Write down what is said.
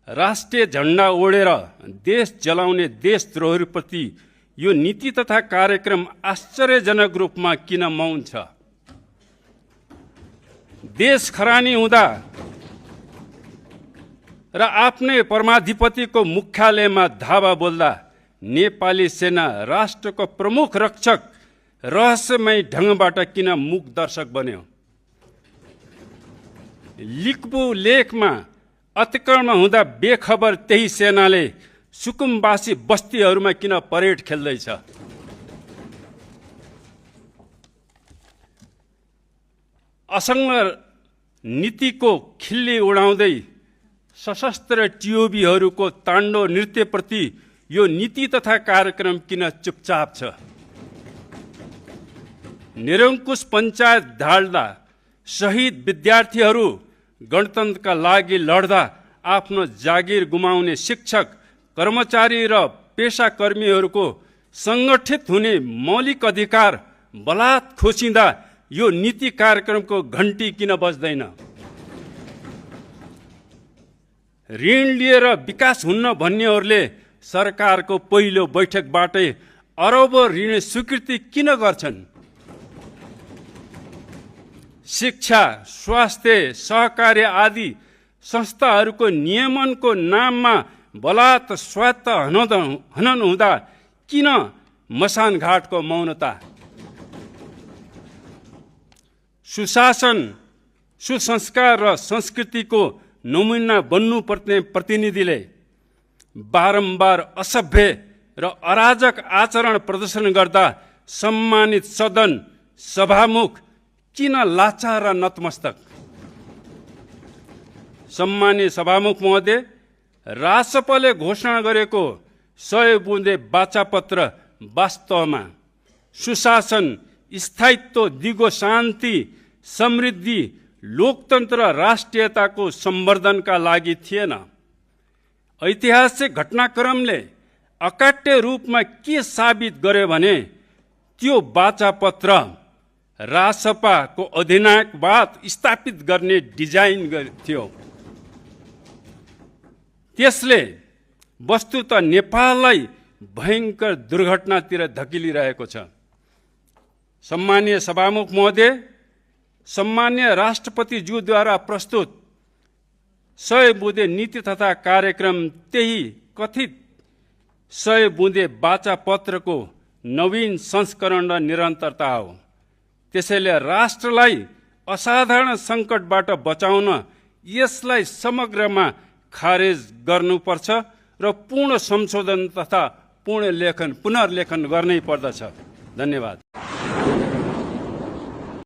राष्ट्रिय झण्डा ओढेर देश जलाउने देशद्रोहीप्रति यो नीति तथा कार्यक्रम आश्चर्यजनक रूपमा किन मौन छ? देश खरानी हुँदा र आफ्नै परमाधिपतिको मुख्यालयमा धावा बोल्दा नेपाली सेना राष्ट्रको प्रमुख रक्षक रहस्यमय ढङ्गबाट किन मूक दर्शक बन्यो? लिक्बु लेकमा अतिक्रमण हुँदा बेखबर त्यही सेनाले सुकुमवासी बस्तीहरूमा किन परेड खेल्दैछ? असङ्ग नीतिको खिल्ली उडाउँदै सशस्त्र टिओबीहरूको ताण्डव नृत्यप्रति यो नीति तथा कार्यक्रम किन चुपचाप छ? निरङ्कुश पञ्चायत ढाल्दा शहीद विद्यार्थीहरू गणतन्त्रका लागि लड्दा आफ्नो जागिर गुमाउने शिक्षक, कर्मचारी र पेशाकर्मीहरूको सङ्गठित हुने मौलिक अधिकार बलात् खोसिँदा यो नीति कार्यक्रमको घण्टी किन बज्दैन? ऋण लिएर विकास हुन्न भन्नेहरूले सरकारको पहिलो बैठकबाटै अरबौं ऋण स्वीकृति किन गर्छन्? शिक्षा, स्वास्थ्य, सहकार्य आदि संस्थाहरूको नियमनको नाममा बलात् स्वायत्त हनन हुँदा किन मसान घाटको मौनता? सुशासन, सुसंस्कार र संस्कृतिको नमुना बन्नुपर्ने प्रतिनिधिले बारम्बार असभ्य र अराजक आचरण प्रदर्शन गर्दा सम्मानित सदन सभामुख किन लाचार र नतमस्तक? सम्मानित सभामुख महोदय, राजसभाले घोषणा गरेको 100 बुँदे बाचापत्र वास्तवमा सुशासन, स्थायित्व, दिगो शान्ति, समृद्धि, लोकतन्त्र र राष्ट्रियताको सम्वर्धनका लागि थिएन। ऐतिहासिक घटनाक्रमले अकाट्य रूपमा के साबित गर्यो भने त्यो बाचापत्र राजसभाको अधिनायकवाद स्थापित गर्ने डिजाइन थियो। त्यसले वस्तुतः नेपाललाई भयङ्कर दुर्घटनातिर धकिलिरहेको छ। सम्मानीय सभामुख महोदय, सम्मान्य राष्ट्रपतिज्यूद्वारा प्रस्तुत 100 बुँदे नीति तथा कार्यक्रम त्यही कथित 100 बुँदे बाचापत्रको नवीन संस्करण र निरन्तरता हो। त्यसैले राष्ट्रलाई असाधारण सङ्कटबाट बचाउन यसलाई समग्रमा खारेज गर्नुपर्छ र पूर्ण संशोधन तथा पुनर्लेखन गर्नै पर्दछ। धन्यवाद।